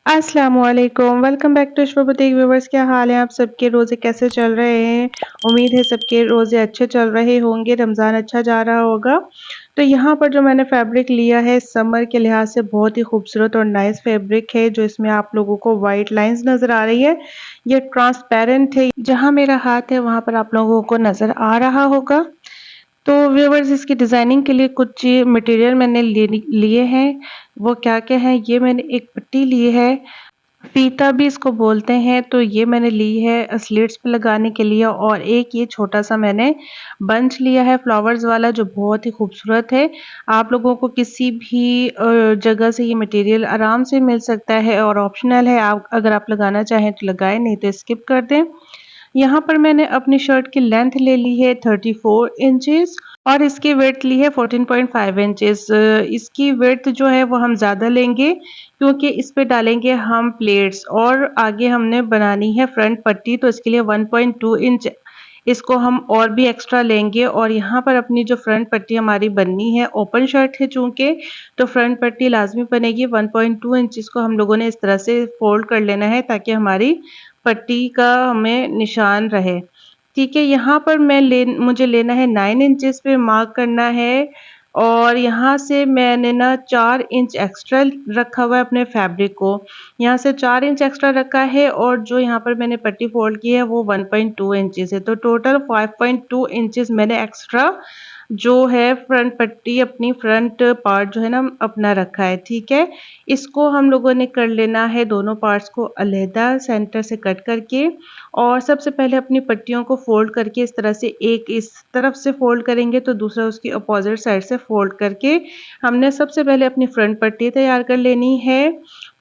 अस्सलामुअलैकुम, welcome back to Ashraf boutique viewers. क्या हाल है आप सबके? रोज़े कैसे चल रहे हैं? उम्मीद है सबके रोज़े अच्छे चल रहे होंगे, रमज़ान अच्छा जा रहा होगा। तो यहाँ पर जो मैंने फैब्रिक लिया है समर के लिहाज से बहुत ही खूबसूरत और नाइस फैब्रिक है, जो इसमें आप लोगों को व्हाइट लाइन्स नज़र आ रही है। ये ट्रांसपेरेंट है, जहाँ मेरा हाथ है वहाँ पर आप लोगों को नज़र आ रहा होगा। तो व्यूअर्स, इसकी डिज़ाइनिंग के लिए कुछ मटेरियल मैंने लिए हैं। वो क्या-क्या है, ये मैंने एक पट्टी ली है, फीता भी इसको बोलते हैं, तो ये मैंने ली है स्लीट्स पे लगाने के लिए, और एक ये छोटा-सा मैंने बंच लिया है फ्लावर्स वाला, जो बहुत ही खूबसूरत है। आप लोगों को किसी भी जगह से ये मटेरियल आराम से मिल सकता है और ऑप्शनल है, आप अगर आप लगाना चाहें तो लगाएँ, नहीं तो स्किप कर दें। यहाँ पर मैंने अपनी शर्ट की लेंथ ले ली है 34 इंचेस, और इसकी विड्थ ली है 14.5 इंचेस। इसकी विड्थ जो है वो हम ज़्यादा लेंगे, क्योंकि इस पे डालेंगे हम प्लेट्स, और आगे हमने बनानी है फ्रंट पट्टी, तो इसके लिए 1.2 इंच इसको हम और भी एक्स्ट्रा लेंगे। और यहाँ पर अपनी जो फ्रंट पट्टी हमारी बननी है, ओपन शर्ट है चूँकि, तो फ्रंट पट्टी लाज़मी बनेगी। 1.2 इंच को हम लोगों ने इस तरह से फ़ोल्ड कर लेना है, ताकि हमारी पट्टी का हमें निशान रहे। ठीक है, यहाँ पर मुझे लेना है 9 इंचेस पे मार्क करना है, और यहाँ से मैंने ना 4 इंच एक्स्ट्रा रखा हुआ है अपने फैब्रिक को। यहाँ से 4 इंच एक्स्ट्रा रखा है, और जो यहाँ पर मैंने पट्टी फ़ोल्ड की है वो 1.2 इंचेस है, तो टोटल 5.2 इंचेस मैंने एक्स्ट्रा जो है फ्रंट पट्टी, अपनी फ्रंट पार्ट जो है ना अपना रखा है, ठीक है। इसको हम लोगों ने कर लेना है दोनों पार्ट्स को अलहदा सेंटर से कट करके, और सबसे पहले अपनी पट्टियों को फ़ोल्ड करके इस तरह से, एक इस तरफ से फ़ोल्ड करेंगे तो दूसरा उसकी अपोज़िट साइड से फ़ोल्ड करके हमने सबसे पहले अपनी फ्रंट पट्टी तैयार कर लेनी है।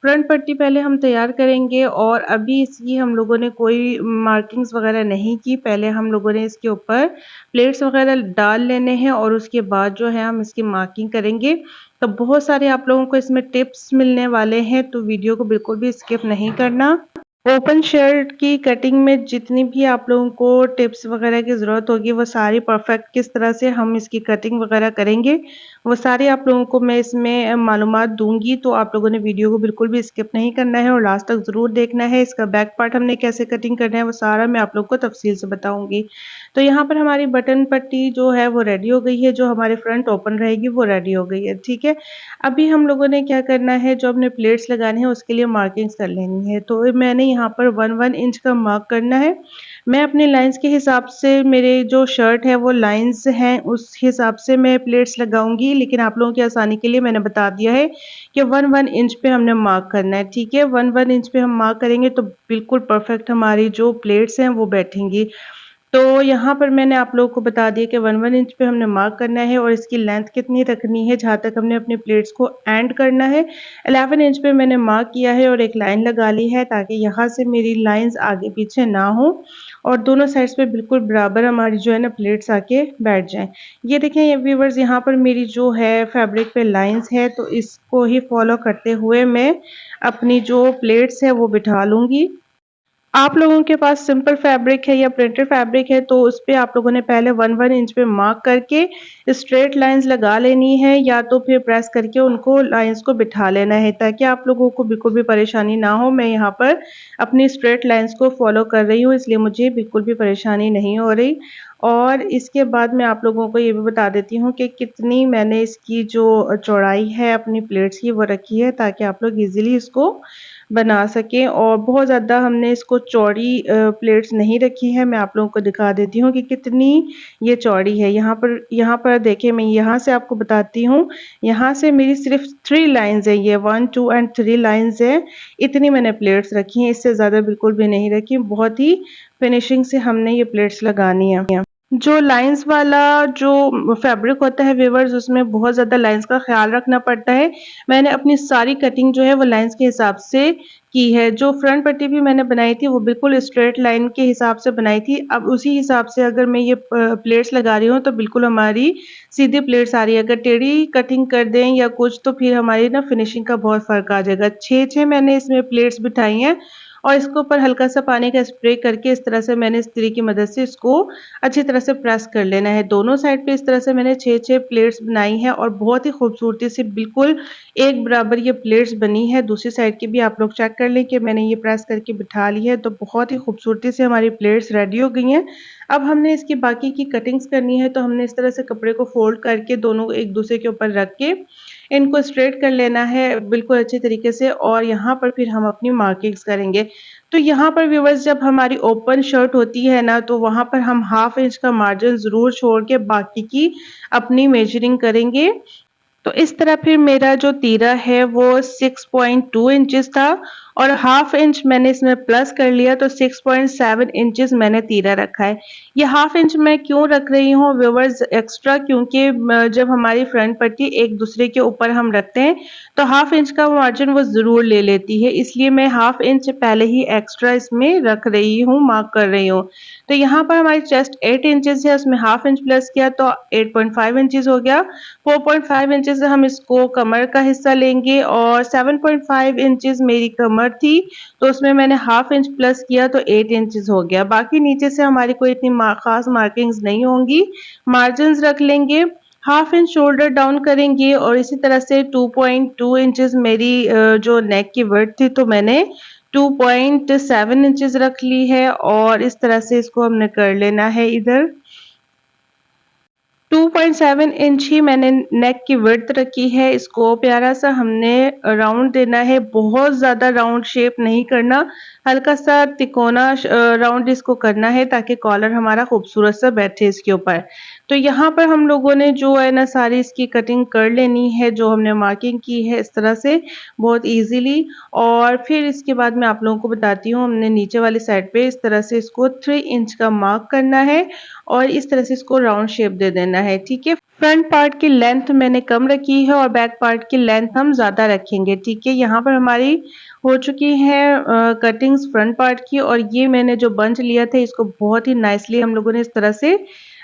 फ्रंट पट्टी पहले हम तैयार करेंगे, और अभी इसकी हम लोगों ने कोई मार्किंग्स वग़ैरह नहीं की। पहले हम लोगों ने इसके ऊपर प्लेट्स वग़ैरह डाल लेने हैं, और उसके बाद जो है हम इसकी मार्किंग करेंगे। तो बहुत सारे आप लोगों को इसमें टिप्स मिलने वाले हैं, तो वीडियो को बिल्कुल भी स्किप नहीं करना। ओपन शर्ट की कटिंग में जितनी भी आप लोगों को टिप्स वगैरह की ज़रूरत होगी, वो सारी परफेक्ट किस तरह से हम इसकी कटिंग वगैरह करेंगे, वो सारी आप लोगों को मैं इसमें मालूमात दूँगी। तो आप लोगों ने वीडियो को बिल्कुल भी स्किप नहीं करना है और लास्ट तक ज़रूर देखना है। इसका बैक पार्ट हमने कैसे कटिंग करना है, वो सारा मैं आप लोगों को तफ़सील से बताऊँगी। तो यहाँ पर हमारी बटन पट्टी जो है वो रेडी हो गई है, जो हमारे फ्रंट ओपन रहेगी वो रेडी हो गई है, ठीक है। अभी हम लोगों ने क्या करना है, जो अपने प्लेट्स लगाने हैं उसके लिए मार्किंग्स कर लेनी है। तो मैंने यहाँ पर 1-1 इंच का मार्क करना है। मैं अपने लाइन्स के हिसाब से, मेरे जो शर्ट है वो लाइन्स हैं उस हिसाब से मैं प्लेट्स लगाऊँगी, लेकिन आप लोगों की आसानी के लिए मैंने बता दिया है कि 1-1 इंच पे हमने मार्क करना है, ठीक है। 1-1 इंच पे हम मार्क करेंगे तो बिल्कुल परफेक्ट हमारी जो प्लेट्स हैं वो बैठेंगी। तो यहाँ पर मैंने आप लोगों को बता दिया कि 1-1 इंच पे हमने मार्क करना है, और इसकी लेंथ कितनी रखनी है जहाँ तक हमने अपनी प्लेट्स को एंड करना है। 11 इंच पे मैंने मार्क किया है और एक लाइन लगा ली है, ताकि यहाँ से मेरी लाइन्स आगे पीछे ना हो, और दोनों साइड्स पे बिल्कुल बराबर हमारी जो है ना प्लेट्स आके बैठ जाएँ। ये देखें ये व्यूअर्स, यहाँ पर मेरी जो है फैब्रिक पे लाइन्स है, तो इसको ही फॉलो करते हुए मैं अपनी जो प्लेट्स है वो बिठा लूँगी। आप लोगों के पास सिंपल फैब्रिक है या प्रिंटेड फैब्रिक है, तो उसपे आप लोगों ने पहले 1-1 इंच पे मार्क करके स्ट्रेट लाइन्स लगा लेनी है, या तो फिर प्रेस करके उनको लाइन्स को बिठा लेना है, ताकि आप लोगों को बिल्कुल भी परेशानी ना हो। मैं यहाँ पर अपनी स्ट्रेट लाइन्स को फॉलो कर रही हूँ, इसलिए मुझे बिल्कुल भी परेशानी नहीं हो रही। और इसके बाद मैं आप लोगों को ये भी बता देती हूँ कि कितनी मैंने इसकी जो चौड़ाई है अपनी प्लेट्स की वो रखी है, ताकि आप लोग ईज़िली इसको बना सकें। और बहुत ज़्यादा हमने इसको चौड़ी प्लेट्स नहीं रखी है। मैं आप लोगों को दिखा देती हूँ कि कितनी ये चौड़ी है। यहाँ पर देखिए, मैं यहाँ से आपको बताती हूँ, यहाँ से मेरी सिर्फ़ 3 लाइन्स हैं, ये 1, 2 एंड 3 लाइन्स हैं। इतनी मैंने प्लेट्स रखी हैं, इससे ज़्यादा बिल्कुल भी नहीं रखी। बहुत ही फिनिशिंग से हमने ये प्लेट्स लगानी है। जो लाइन्स वाला जो फैब्रिक होता है व्यूअर्स, उसमें बहुत ज़्यादा लाइन्स का ख़्याल रखना पड़ता है। मैंने अपनी सारी कटिंग जो है वो लाइन्स के हिसाब से की है। जो फ्रंट पट्टी भी मैंने बनाई थी वो बिल्कुल स्ट्रेट लाइन के हिसाब से बनाई थी। अब उसी हिसाब से अगर मैं ये प्लेट्स लगा रही हूँ, तो बिल्कुल हमारी सीधी प्लेट्स आ रही है। अगर टेढ़ी कटिंग कर दें या कुछ, तो फिर हमारी ना फिनिशिंग का बहुत फ़र्क आ जाएगा। 6-6 मैंने इसमें प्लेट्स बिठाई हैं, और इसके ऊपर हल्का-सा पानी का स्प्रे करके इस तरह से मैंने इस्त्री की मदद से इसको अच्छी तरह से प्रेस कर लेना है। दोनों साइड पे इस तरह से मैंने 6-6 प्लेट्स बनाई हैं और बहुत ही खूबसूरती से बिल्कुल एक बराबर ये प्लेट्स बनी है। दूसरी साइड की भी आप लोग चेक कर लें कि मैंने ये प्रेस करके बिठा ली है, तो बहुत ही खूबसूरती से हमारी प्लेट्स रेडी हो गई हैं। अब हमने इसकी बाकी की कटिंग्स करनी है, तो हमने इस तरह से कपड़े को फ़ोल्ड करके दोनों एक दूसरे के ऊपर रख के इनको स्ट्रेट कर लेना है बिल्कुल अच्छे तरीके से और यहाँ पर फिर हम अपनी मार्किंग्स करेंगे। तो यहाँ पर व्यूअर्स जब हमारी ओपन शर्ट होती है ना, तो वहाँ पर हम हाफ इंच का मार्जिन ज़रूर छोड़ के बाकी की अपनी मेजरिंग करेंगे। तो इस तरह फिर मेरा जो तीरा है वो 6.2 इंचेस था और हाफ इंच मैंने इसमें प्लस कर लिया, तो 6.7 इंचेस मैंने तीरा रखा है। ये हाफ इंच मैं क्यों रख रही हूँ व्यूअर्स एक्स्ट्रा, क्योंकि जब हमारी फ्रंट पट्टी एक दूसरे के ऊपर हम रखते हैं तो हाफ इंच का मार्जिन वो ज़रूर ले लेती है, इसलिए मैं हाफ इंच पहले ही एक्स्ट्रा इसमें रख रही हूँ, मार्क कर रही हूँ। तो यहाँ पर हमारी चेस्ट 8 इंचेस है, उसमें हाफ इंच प्लस किया तो 8.5 इंचेस हो गया। 4.5 इंचेस हम इसको कमर का हिस्सा लेंगे और 7.5 इंचेस मेरी कमर थी, तो उसमें मैंने हाफ इंच प्लस किया तो 8 इंचेस हो गया। बाकी नीचे से हमारी कोई इतनी खास मार्किंग्स नहीं होंगी, मार्जिन्स रख लेंगे। हाफ इंच शोल्डर डाउन करेंगे और इसी तरह से 2.2 इंचेस मेरी जो नेक की विड्थ थी, तो मैंने 2.7 इंचेस रख ली है और इस तरह से इसको हमने कर लेना है इधर। 2.7 इंच ही मैंने नेक की विड्थ रखी है, इसको प्यारा सा हमने राउंड देना है, बहुत ज़्यादा राउंड शेप नहीं करना, हल्का सा तिकोना राउंड इसको करना है ताकि कॉलर हमारा खूबसूरत सा बैठे इसके ऊपर। तो यहाँ पर हम लोगों ने जो है ना सारी इसकी कटिंग कर लेनी है, जो हमने मार्किंग की है इस तरह से बहुत ईज़िली और फिर इसके बाद मैं आप लोगों को बताती हूँ हमने नीचे वाली साइड पे इस तरह से इसको 3 इंच का मार्क करना है और इस तरह से इसको राउंड शेप दे देना है, ठीक है। फ्रंट पार्ट की लेंथ मैंने कम रखी है और बैक पार्ट की लेंथ हम ज़्यादा रखेंगे, ठीक है। यहाँ पर हमारी हो चुकी है कटिंग्स फ्रंट पार्ट की और ये मैंने जो बंच लिया था इसको बहुत ही नाइसली हम लोगों ने इस तरह से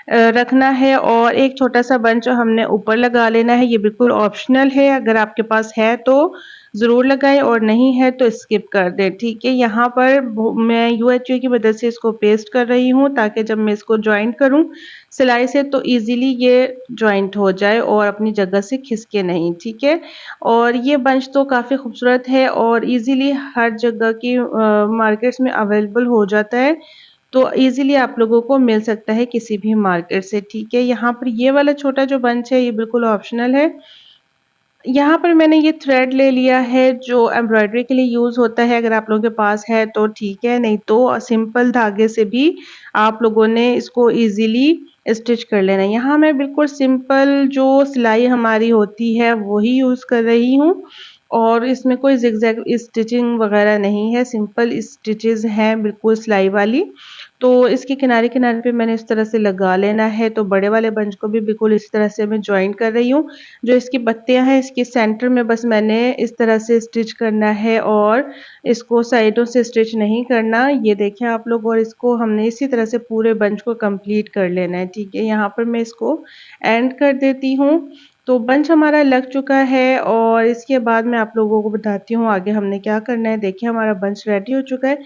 रखना है और एक छोटा-सा बंच हमने ऊपर लगा लेना है, ये बिल्कुल ऑप्शनल है, अगर आपके पास है तो ज़रूर लगाएँ और नहीं है तो स्किप कर दें, ठीक है। यहाँ पर मैं यूएचवी की मदद से इसको पेस्ट कर रही हूँ ताकि जब मैं इसको जॉइंट करूँ सिलाई से तो ईज़िली ये जॉइंट हो जाए और अपनी जगह से खिसके नहीं, ठीक है। और ये बंच तो काफ़ी खूबसूरत है और ईज़िली हर जगह की मार्केट्स में अवेलेबल हो जाता है, तो ईज़िली आप लोगों को मिल सकता है किसी भी मार्केट से, ठीक है। यहाँ पर ये वाला छोटा जो बंच है ये बिल्कुल ऑप्शनल है। यहाँ पर मैंने ये थ्रेड ले लिया है जो एम्ब्रॉयडरी के लिए यूज़ होता है, अगर आप लोगों के पास है तो ठीक है, नहीं तो सिंपल धागे से भी आप लोगों ने इसको ईज़िली स्टिच कर लेना है। यहाँ मैं बिल्कुल सिंपल जो सिलाई हमारी होती है वही यूज़ कर रही हूँ और इसमें कोई ज़िगज़ैग स्टिचिंग वगैरह नहीं है, सिंपल स्टिचेज़ हैं बिल्कुल सिलाई वाली। तो इसके किनारे-किनारे पे मैंने इस तरह से लगा लेना है, तो बड़े वाले बंच को भी बिल्कुल इस तरह से मैं जॉइंट कर रही हूँ। जो इसकी पत्तियाँ हैं इसके सेंटर में बस मैंने इस तरह से स्टिच करना है और इसको साइडों से स्टिच नहीं करना। ये देखें आप लोग और इसको हमने इसी तरह से पूरे बंच को कंप्लीट कर लेना है, ठीक है। यहाँ पर मैं इसको एंड कर देती हूँ। तो बंच हमारा लग चुका है और इसके बाद मैं आप लोगों को बताती हूँ आगे हमने क्या करना है। देखिए हमारा बंच रेडी हो चुका है।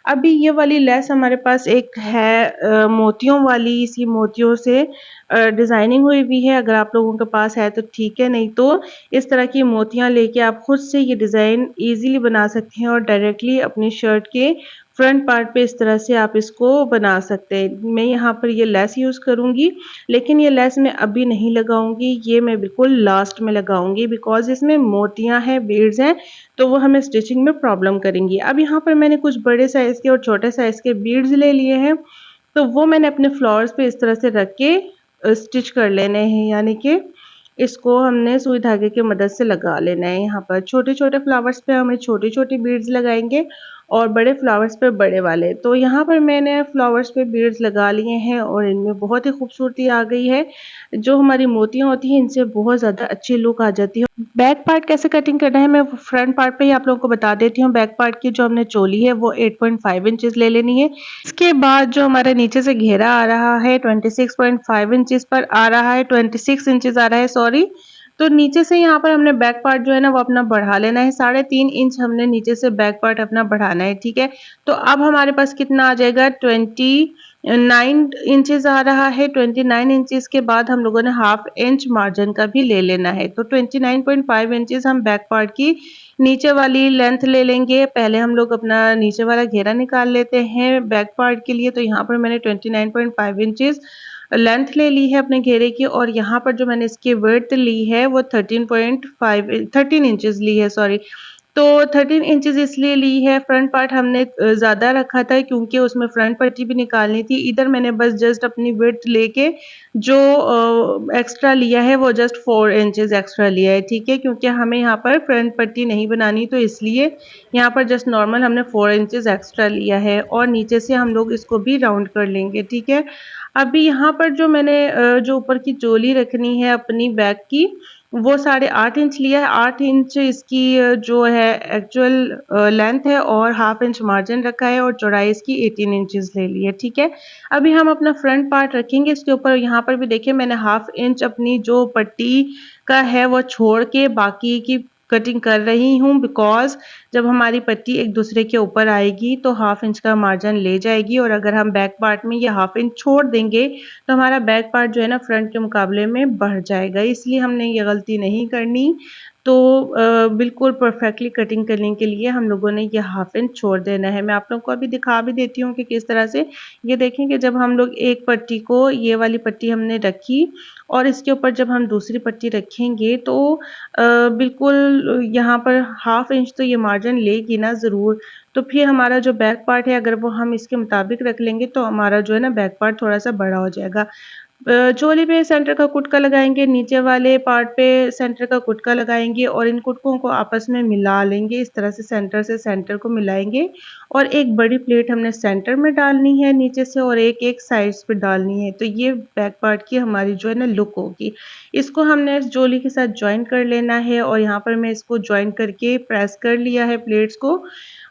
अभी ये वाली लेस हमारे पास एक है मोतियों वाली, इसी मोतियों से डिज़ाइनिंग हुई हुई है, अगर आप लोगों के पास है तो ठीक है, नहीं तो इस तरह की मोतियाँ लेके आप खुद से ये डिज़ाइन ईज़िली बना सकते हैं और डायरेक्टली अपनी शर्ट के फ्रंट पार्ट पे इस तरह से आप इसको बना सकते हैं। मैं यहाँ पर ये लेस यूज़ करूँगी, लेकिन ये लेस मैं अभी नहीं लगाऊँगी, ये मैं बिल्कुल लास्ट में लगाऊँगी बिकॉज़ इसमें मोतियाँ हैं, बीड्स हैं, तो वो हमें स्टिचिंग में प्रॉब्लम करेंगी। अब यहाँ पर मैंने कुछ बड़े साइज़ के और छोटे साइज़ के बीड्स ले लिए हैं, तो वो मैंने अपने फ्लावर्स पे इस तरह से रख के स्टिच कर लेने हैं, यानी कि इसको हमने सुई धागे की मदद से लगा लेना है। यहाँ पर छोटे-छोटे फ्लावर्स पे हमें छोटी-छोटी बीड्स लगाएँगे और बड़े फ्लावर्स पे बड़े वाले। तो यहाँ पर मैंने फ्लावर्स पे बीड्स लगा लिए हैं और इनमें बहुत ही खूबसूरती आ गई है। जो हमारी मोतियाँ होती हैं इनसे बहुत ज़्यादा अच्छी लुक आ जाती है। बैक पार्ट कैसे कटिंग करना है मैं फ्रंट पार्ट पे ही आप लोगों को बता देती हूँ। बैक पार्ट की जो हमने चोली है वो 8.5 इंचेस ले लेनी है। इसके बाद जो हमारा नीचे से घेरा आ रहा है 26.5 इंचेस पर आ रहा है, 26 इंचेस आ रहा है सॉरी। तो नीचे से यहाँ पर हमने बैक पार्ट जो है ना वो अपना बढ़ा लेना है, 3.5 इंच हमने नीचे से बैक पार्ट अपना बढ़ाना है, ठीक है। तो अब हमारे पास कितना आ जाएगा, 29 इंचेस आ रहा है। 29 इंचेस के बाद हम लोगों ने हाफ इंच मार्जिन का भी ले लेना है। तो 29.5 इंचेस हम बैक पार्ट की नीचे वाली लेंथ ले लेंगे। पहले हम लोग अपना नीचे वाला घेरा निकाल लेते हैं बैक पार्ट के लिए। तो यहाँ पर मैंने 29.5 इंचेस लेंथ ले ली है अपने घेरे की, और यहाँ पर जो मैंने इसकी विड्थ ली है वो 13 इंचेस ली है, सॉरी। तो 13 इंचेस इसलिए ली है, फ्रंट पार्ट हमने ज़्यादा रखा था क्योंकि उसमें फ्रंट पट्टी भी निकालनी थी। इधर मैंने बस जस्ट अपनी विड्थ लेके जो एक्स्ट्रा लिया है वो जस्ट 4 इंचेस एक्स्ट्रा लिया है, ठीक है। क्योंकि हमें यहाँ पर फ्रंट पट्टी नहीं बनानी, तो इसलिए यहाँ पर जस्ट नॉर्मल हमने 4 इंचेस एक्स्ट्रा लिया है, और नीचे से हम लोग इसको भी राउंड कर लेंगे, ठीक है। अभी यहाँ पर जो मैंने जो ऊपर की चोली रखनी है अपनी बैक की, वो 8.5 इंच लिया है। 8 इंच इसकी जो है एक्चुअल लेंथ है, और हाफ इंच मार्जिन रखा है, और चौड़ाई इसकी 18 इंचेस ले ली है, ठीक है। अभी हम अपना फ्रंट पार्ट रखेंगे इसके ऊपर। यहाँ पर भी देखिए मैंने हाफ इंच अपनी जो पट्टी का है वो छोड़ के बाकी की कटिंग कर रही हूँ, बिकॉज जब हमारी पट्टी एक दूसरे के ऊपर आएगी तो हाफ इंच का मार्जिन ले जाएगी, और अगर हम बैक पार्ट में ये हाफ इंच छोड़ देंगे तो हमारा बैक पार्ट जो है ना फ्रंट के मुकाबले में बढ़ जाएगा। इसलिए हमने ये गलती नहीं करनी। तो बिल्कुल परफेक्टली कटिंग करने के लिए हम लोगों ने ये हाफ इंच छोड़ देना है। मैं आप लोगों को अभी दिखा भी देती हूँ कि किस तरह से। ये देखें कि जब हम लोग एक पट्टी को, ये वाली पट्टी हमने रखी, और इसके ऊपर जब हम दूसरी पट्टी रखेंगे तो बिल्कुल यहाँ पर हाफ इंच तो ये मार्जिन लेगी ना ज़रूर। तो फिर हमारा जो बैक पार्ट है अगर वो हम इसके मुताबिक रख लेंगे तो हमारा जो है ना बैक पार्ट थोड़ा-सा बड़ा हो जाएगा। चोली पे सेंटर का कुटका लगाएँगे, नीचे वाले पार्ट पे सेंटर का कुटका लगाएँगे, और इन कुटकों को आपस में मिला लेंगे। इस तरह से सेंटर को मिलाएँगे, और एक बड़ी प्लेट हमने सेंटर में डालनी है नीचे से, और एक-एक साइड्स पे डालनी है। तो ये बैक पार्ट की हमारी जो है ना लुक होगी। इसको हमने इस चोली के साथ जॉइन कर लेना है, और यहाँ पर मैं इसको जॉइन करके प्रेस कर लिया है प्लेट्स को।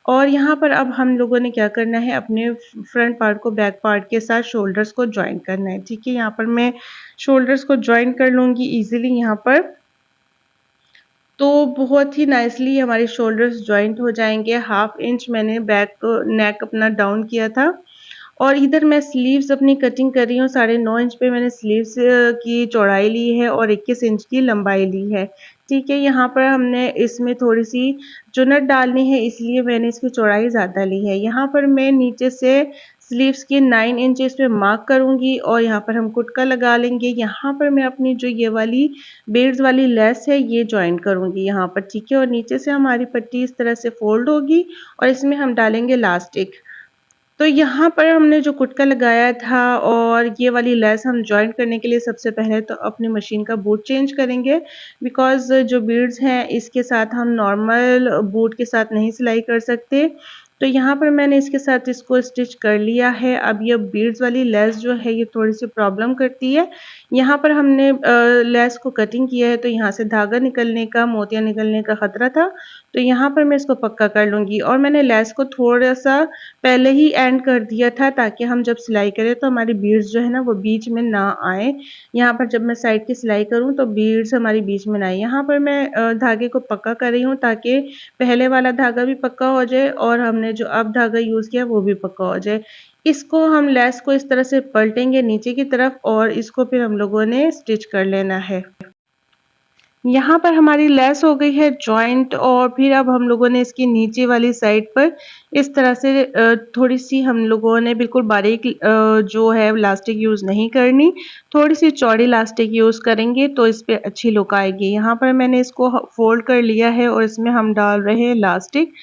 और यहाँ पर अब हम लोगों ने क्या करना है, अपने फ्रंट पार्ट को बैक पार्ट के साथ शोल्डर्स को जॉइन करना है, ठीक है। यहाँ पर मैं शोल्डर्स को जॉइन कर लूँगी ईज़िली यहाँ पर। तो बहुत ही नाइसली हमारे शोल्डर्स जॉइंट हो जाएँगे। हाफ इंच मैंने बैक नेक अपना डाउन किया था, और इधर मैं स्लीव्स अपनी कटिंग कर रही हूँ। 9.5 इंच पे मैंने स्लीव्स की चौड़ाई ली है, और 21 इंच की लंबाई ली है, ठीक है। यहाँ पर हमने इसमें थोड़ी-सी चुनट डालनी है, इसलिए मैंने इसकी चौड़ाई ज़्यादा ली है। यहाँ पर मैं नीचे से स्लीव्स की 9 इंचेस पे मार्क करूँगी, और यहाँ पर हम कुटका लगा लेंगे। यहाँ पर मैं अपनी जो ये वाली बीड्स वाली लेस है ये जॉइन करूँगी यहाँ पर, ठीक है। और नीचे से हमारी पट्टी इस तरह से फोल्ड होगी, और इसमें हम डालेंगे इलास्टिक। तो यहाँ पर हमने जो कुटका लगाया था और ये वाली लेस हम जॉइन करने के लिए सबसे पहले तो अपनी मशीन का बूट चेंज करेंगे, बिकॉज़ जो बीड्स हैं इसके साथ हम नॉर्मल बूट के साथ नहीं सिलाई कर सकते। तो यहाँ पर मैंने इसके साथ इसको स्टिच कर लिया है। अब ये बीड्स वाली लेस जो है ये थोड़ी-सी प्रॉब्लम करती है। यहाँ पर हमने लेस को कटिंग किया है, तो यहाँ से धागा निकलने का, मोतियाँ निकलने का खतरा था। तो यहाँ पर मैं इसको पक्का कर लूँगी, और मैंने लेस को थोड़ा-सा पहले ही एंड कर दिया था, ताकि हम जब सिलाई करें तो हमारी बीड्स जो है ना वो बीच में ना आए। यहाँ पर जब मैं साइड की सिलाई करूँ तो बीड्स हमारी बीच में ना आए। यहाँ पर मैं धागे को पक्का कर रही हूँ, ताकि पहले वाला धागा भी पक्का हो जाए, और हमने जो अब धागा यूज़ किया वो भी पक्का हो जाए। इसको हम लेस को इस तरह से पलटेंगे नीचे की तरफ, और इसको फिर हम लोगों ने स्टिच कर लेना है। यहाँ पर हमारी लेस हो गई है जॉइंट, और फिर अब हम लोगों ने इसकी नीचे वाली साइड पर इस तरह से थोड़ी-सी हम लोगों ने बिल्कुल बारीक जो है इलास्टिक यूज़ नहीं करनी, थोड़ी-सी चौड़ी इलास्टिक यूज़ करेंगे तो इस पे अच्छी लुक आएगी। यहाँ पर मैंने इसको फ़ोल्ड कर लिया है, और इसमें हम डाल रहे हैं इलास्टिक।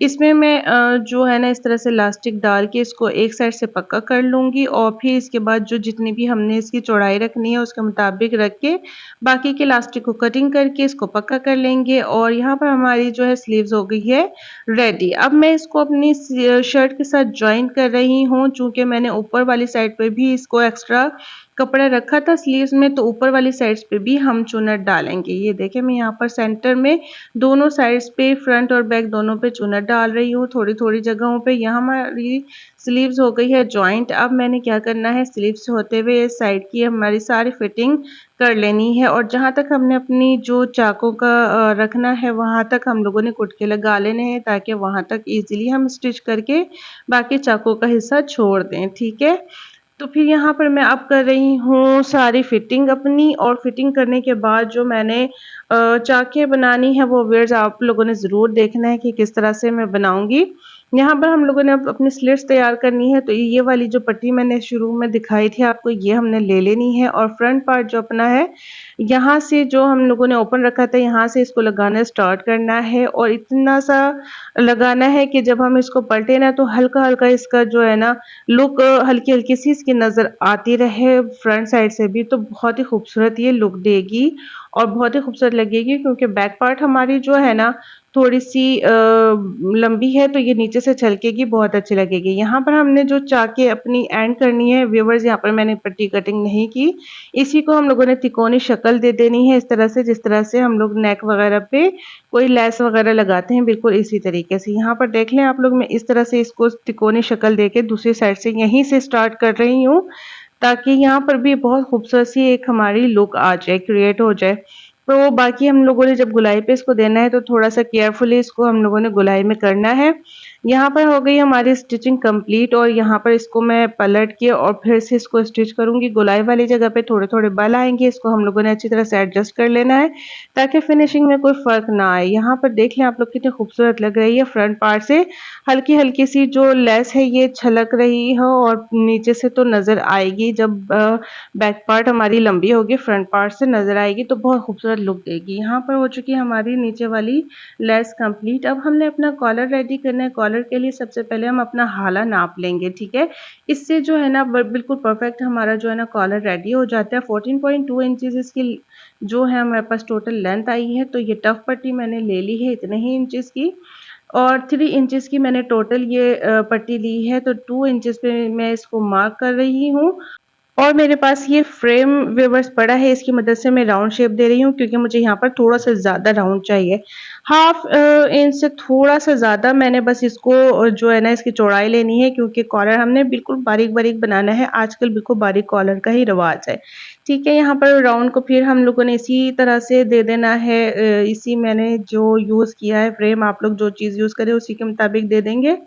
इसमें मैं जो है ना इस तरह से इलास्टिक डाल के इसको एक साइड से पक्का कर लूँगी, और फिर इसके बाद जो जितनी भी हमने इसकी चौड़ाई रखनी है उसके मुताबिक रख के बाकी के इलास्टिक को कटिंग करके इसको पक्का कर लेंगे। और यहाँ पर हमारी जो है स्लीव्स हो गई है रेडी। अब मैं इसको अपनी शर्ट के साथ जॉइन कर रही हूँ, चूँकि मैंने ऊपर वाली साइड पे भी इसको एक्स्ट्रा कपड़ा रखा था स्लीव्स में, तो ऊपर वाली साइड्स पे भी हम चुन्नट डालेंगे। ये देखें मैं यहाँ पर सेंटर में दोनों साइड्स पे, फ्रंट और बैक दोनों पे चुन्नट डाल रही हूँ थोड़ी-थोड़ी जगहों पे। यहाँ हमारी स्लीव्स हो गई है जॉइंट। अब मैंने क्या करना है, स्लीव्स होते हुए साइड की हमारी सारी फिटिंग कर लेनी है, और जहाँ तक हमने अपनी जो चाकों का रखना है वहाँ तक हम लोगों ने कुटके लगा लेने हैं, ताकि वहाँ तक ईज़िली हम स्टिच करके बाकी चाकों का हिस्सा छोड़ दें, ठीक है। तो फिर यहाँ पर मैं अब कर रही हूँ सारी फिटिंग अपनी, और फिटिंग करने के बाद जो मैंने चाकें बनानी है वो व्यूअर्स आप लोगों ने ज़रूर देखना है कि किस तरह से मैं बनाऊँगी। यहाँ पर हम लोगों ने अब अपनी स्लिट्स तैयार करनी है, तो ये वाली जो पट्टी मैंने शुरू में दिखाई थी आपको, ये हमने ले लेनी है, और फ्रंट पार्ट जो अपना है, यहाँ से जो हम लोगों ने ओपन रखा था यहाँ से इसको लगाना स्टार्ट करना है, और इतना सा लगाना है कि जब हम इसको पलटे ना तो हल्का-हल्का इसका जो है ना लुक हल्की-हल्की सी इसकी नज़र आती रहे फ्रंट साइड से भी, तो बहुत ही खूबसूरत ये लुक देगी और बहुत ही खूबसूरत लगेगी, क्योंकि बैक पार्ट हमारी जो है ना थोड़ी-सी लंबी है, तो ये नीचे से छलकेगी, बहुत अच्छी लगेगी। यहाँ पर हमने जो चाके अपनी एंड करनी है व्यूअर्स, यहाँ पर मैंने पट्टी कटिंग नहीं की, इसी को हम लोगों ने तिकोनी शक्ल दे देनी है इस तरह से, जिस तरह से हम लोग नेक वगैरह पे कोई लेस वगैरह लगाते हैं, बिल्कुल इसी तरीके से। यहाँ पर देख लें आप लोग, मैं इस तरह से इसको तिकोनी शक्ल देके दूसरी साइड से यहीं से स्टार्ट कर रही हूँ, ताकि यहाँ पर भी बहुत खूबसूरत सी एक हमारी लुक आ जाए, क्रिएट हो जाए। तो बाकी हम लोगों ने जब गोलाई पे इसको देना है तो थोड़ा-सा केयरफुली इसको हम लोगों ने गोलाई में करना है। यहाँ पर हो गई हमारी स्टिचिंग कंप्लीट, और यहाँ पर इसको मैं पलट के और फिर से इसको स्टिच करूँगी। गोलाई वाली जगह पे थोड़े-थोड़े बल आएँगे, इसको हम लोगों ने अच्छी तरह से एडजस्ट कर लेना है, ताकि फिनिशिंग में कोई फ़र्क ना आए। यहाँ पर देख लें आप लोग कितनी खूबसूरत लग रही है, फ्रंट पार्ट से हल्की-हल्की सी जो लेस है ये छलक रही है, और नीचे से तो नज़र आएगी जब बैक पार्ट हमारी लंबी होगी, फ्रंट पार्ट से नज़र आएगी तो बहुत खूबसूरत लुक देगी। यहाँ पर हो चुकी है हमारी नीचे वाली लेस कंप्लीट। अब हमने अपना कॉलर रेडी करना है। कॉलर के लिए सबसे पहले हम अपना हाला नाप लेंगे, ठीक है। इससे जो है ना बिल्कुल परफेक्ट हमारा जो है ना कॉलर रेडी हो जाता है। 14.2 इंचेस इसकी जो है हमारे पास टोटल लेंथ आई है, तो ये टफ पट्टी मैंने ले ली है इतने ही इंचेस की, और 3 इंचेस की मैंने टोटल ये पट्टी ली है, तो 2 इंचेस पे मैं इसको मार्क कर रही हूँ। और मेरे पास ये फ्रेम व्यूअर्स पड़ा है, इसकी मदद से मैं राउंड शेप दे रही हूँ, क्योंकि मुझे यहाँ पर थोड़ा-सा ज़्यादा राउंड चाहिए। हाफ इंच से थोड़ा-सा ज़्यादा मैंने बस इसको जो है ना इसकी चौड़ाई लेनी है, क्योंकि कॉलर हमने बिल्कुल बारीक-बारीक बनाना है। आजकल बिल्कुल बारीक कॉलर का ही रिवाज है। ठीक है, यहाँ पर राउंड को फिर हम लोगों ने इसी तरह से दे देना है। इसी मैंने जो यूज़ किया है फ्रेम, आप लोग जो चीज़ यूज़ करें उसी के मुताबिक दे देंगे।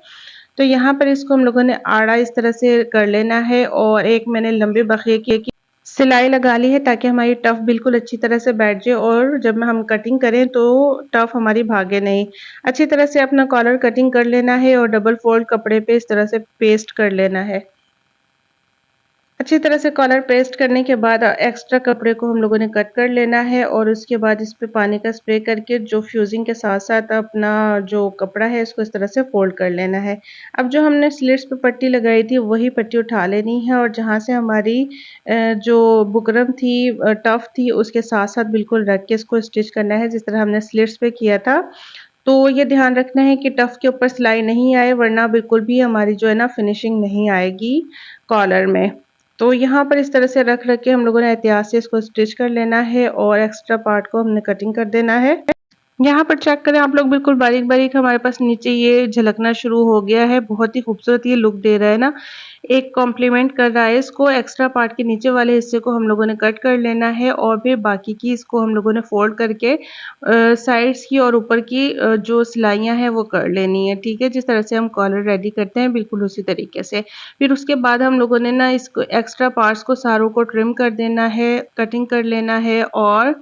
तो यहाँ पर इसको हम लोगों ने आड़ा इस तरह से कर लेना है, और एक मैंने लंबे बखिए की सिलाई लगा ली है, ताकि हमारी टफ बिल्कुल अच्छी तरह से बैठ जाए, और जब हम कटिंग करें तो टफ हमारी भागे नहीं। अच्छी तरह से अपना कॉलर कटिंग कर लेना है, और डबल फोल्ड कपड़े पे इस तरह से पेस्ट कर लेना है। अच्छी तरह से कॉलर पेस्ट करने के बाद एक्स्ट्रा कपड़े को हम लोगों ने कट कर लेना है, और उसके बाद इस पे पानी का स्प्रे करके जो फ्यूजिंग के साथ-साथ अपना जो कपड़ा है इसको इस तरह से फोल्ड कर लेना है। अब जो हमने स्लिट्स पे पट्टी लगाई थी वही पट्टी उठा लेनी है, और जहाँ से हमारी जो बुकरम थी टफ थी उसके साथ-साथ बिल्कुल रख के इसको स्टिच करना है, जिस तरह हमने स्लिट्स पे किया था। तो ये ध्यान रखना है कि टफ के ऊपर सिलाई नहीं आए, वरना बिल्कुल भी हमारी जो है ना फिनिशिंग नहीं आएगी कॉलर में। तो यहाँ पर इस तरह से रख-रख के हम लोगों ने एहतियात से इसको स्टिच कर लेना है, और एक्स्ट्रा पार्ट को हमने कटिंग कर देना है। यहाँ पर चेक करें आप लोग, बिल्कुल बारीक-बारीक हमारे पास नीचे ये झलकना शुरू हो गया है। बहुत ही खूबसूरत ये लुक दे रहा है ना, एक कॉम्प्लीमेंट कर रहा है इसको। एक्स्ट्रा पार्ट के नीचे वाले हिस्से को हम लोगों ने कट कर लेना है, और फिर बाकी की इसको हम लोगों ने फोल्ड करके साइड्स की और ऊपर की जो सिलाइयाँ हैं वो कर लेनी है, ठीक है। जिस तरह से हम कॉलर रेडी करते हैं बिल्कुल उसी तरीके से। फिर उसके बाद हम लोगों ने ना इसको एक्स्ट्रा पार्ट्स को सारों को ट्रिम कर देना है, कटिंग कर लेना है, और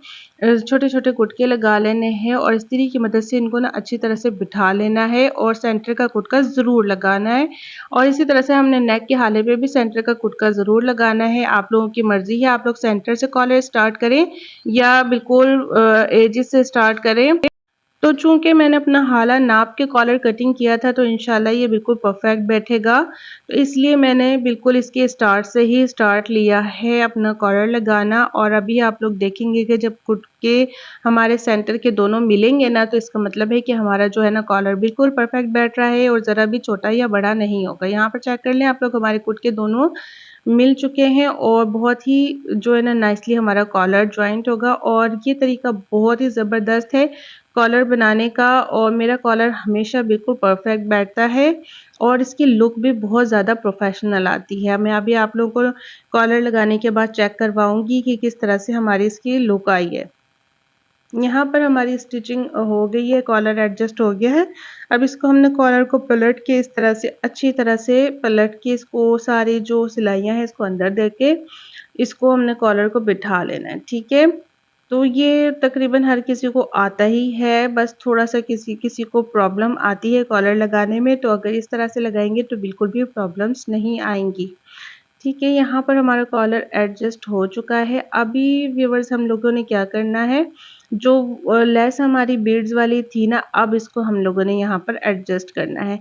छोटे-छोटे गुटके लगा लेने हैं, और इस्त्री की मदद से इनको ना अच्छी तरह से बिठा लेना है, और सेंटर का गुटका ज़रूर लगाना है। और इसी तरह से हमने नेक के हाले पे भी सेंटर का गुटका ज़रूर लगाना है। आप लोगों की मर्ज़ी है, आप लोग सेंटर से कॉलर स्टार्ट करें या बिल्कुल एजेस से स्टार्ट करें। तो चूँकि मैंने अपना हाला नाप के कॉलर कटिंग किया था, तो इंशाल्लाह ये बिल्कुल परफेक्ट बैठेगा। तो इसलिए मैंने बिल्कुल इसके स्टार्ट से ही स्टार्ट लिया है अपना कॉलर लगाना, और अभी आप लोग देखेंगे कि जब के हमारे सेंटर के दोनों मिलेंगे ना, तो इसका मतलब है कि हमारा जो है ना कॉलर बिल्कुल परफेक्ट बैठ रहा है और ज़रा भी छोटा या बड़ा नहीं होगा। यहाँ पर चेक कर लें आप लोग, हमारे कुट के दोनों मिल चुके हैं और बहुत ही जो है ना नाइसली हमारा कॉलर जॉइंट होगा। और ये तरीका बहुत ही ज़बरदस्त है कॉलर बनाने का, और मेरा कॉलर हमेशा बिल्कुल परफेक्ट बैठता है और इसकी लुक भी बहुत ज़्यादा प्रोफेशनल आती है। मैं अभी आप लोगों को कॉलर लगाने के बाद चेक करवाऊँगी कि किस तरह से हमारी इसकी लुक आई है। यहाँ पर हमारी स्टिचिंग हो गई है, कॉलर एडजस्ट हो गया है। अब इसको हमने कॉलर को पलट के इस तरह से अच्छी तरह से पलट के इसको सारी जो सिलाइयाँ हैं इसको अंदर देके इसको हमने कॉलर को बिठा लेना है, ठीक है? तो ये तकरीबन हर किसी को आता ही है, बस थोड़ा-सा किसी-किसी को प्रॉब्लम आती है कॉलर लगाने में, तो अगर इस तरह से लगाएँगे तो बिल्कुल भी प्रॉब्लम्स नहीं आएँगी। ठीक है, यहाँ पर हमारा कॉलर एडजस्ट हो चुका है। अभी व्यूअर्स हम लोगों ने क्या करना है, जो लेस हमारी बीड्स वाली थी ना, अब इसको हम लोगों ने यहाँ पर एडजस्ट करना है।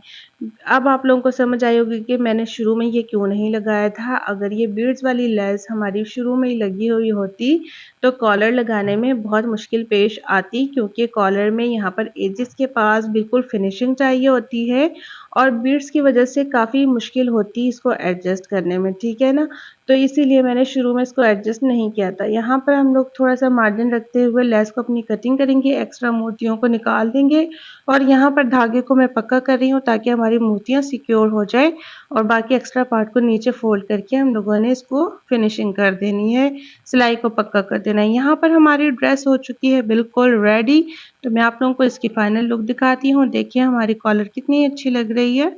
अब आप लोगों को समझ आई होगी कि मैंने शुरू में ये क्यों नहीं लगाया था। अगर ये बीड्स वाली लेस हमारी शुरू में ही लगी हुई होती, तो कॉलर लगाने में बहुत मुश्किल पेश आती, क्योंकि कॉलर में यहाँ पर एजेस के पास बिल्कुल फिनिशिंग चाहिए होती है और बीड्स की वजह से काफ़ी मुश्किल होती इसको एडजस्ट करने में, ठीक है ना? तो इसीलिए मैंने शुरू में इसको एडजस्ट नहीं किया था। यहाँ पर हम लोग थोड़ा-सा मार्जिन रखते हुए लेस को अपनी कटिंग करेंगे, एक्स्ट्रा मोतियों को निकाल देंगे और यहाँ पर धागे को मैं पक्का कर रही हूँ ताकि हमारी मोतियाँ सिक्योर हो जाए और बाकी एक्स्ट्रा पार्ट को नीचे फ़ोल्ड करके हम लोगों ने इसको फिनिशिंग कर देनी है, सिलाई को पक्का कर देना है। यहाँ पर हमारी ड्रेस हो चुकी है बिल्कुल रेडी, तो मैं आप लोगों को इसकी फाइनल लुक दिखाती हूँ। देखिए हमारी कॉलर कितनी अच्छी लग रही है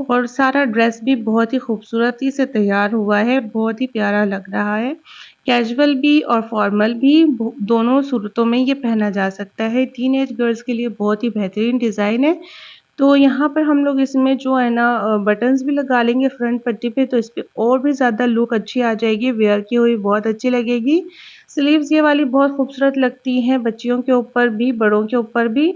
और सारा ड्रेस भी बहुत ही खूबसूरती से तैयार हुआ है, बहुत ही प्यारा लग रहा है। कैजुअल भी और फॉर्मल भी दोनों सूरतों में ये पहना जा सकता है। टीनेज गर्ल्स के लिए बहुत ही बेहतरीन डिज़ाइन है। तो यहाँ पर हम लोग इसमें जो है ना बटन्स भी लगा लेंगे फ्रंट पट्टी पे, तो इस पे और भी ज़्यादा लुक अच्छी आ जाएगी, वेयर की हुई बहुत अच्छी लगेगी। स्लीव्स ये वाली बहुत खूबसूरत लगती हैं बच्चियों के ऊपर भी, बड़ों के ऊपर भी।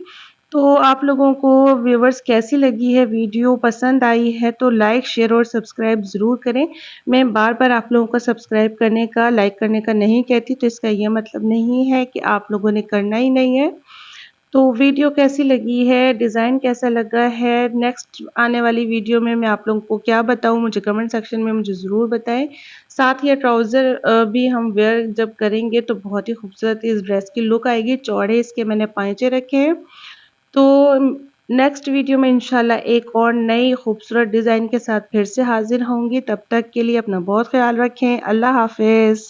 तो आप लोगों को व्यूअर्स कैसी लगी है वीडियो, पसंद आई है तो लाइक, शेयर और सब्सक्राइब ज़रूर करें। मैं बार-बार आप लोगों को सब्सक्राइब करने का, लाइक करने का नहीं कहती, तो इसका ये मतलब नहीं है कि आप लोगों ने करना ही नहीं है। तो वीडियो कैसी लगी है, डिज़ाइन कैसा लगा है, नेक्स्ट आने वाली वीडियो में मैं आप लोगों को क्या बताऊँ, मुझे कमेंट सेक्शन में मुझे ज़रूर बताएँ। साथ ही ये ट्राउज़र भी हम वेयर जब करेंगे तो बहुत ही खूबसूरत इस ड्रेस की लुक आएगी। चौड़े इसके मैंने पाँचे रखे हैं। तो नेक्स्ट वीडियो में इंशाल्लाह एक और नई खूबसूरत डिज़ाइन के साथ फिर से हाज़िर होंगी। तब तक के लिए अपना बहुत ख़्याल रखें। अल्लाह हाफ़िज़।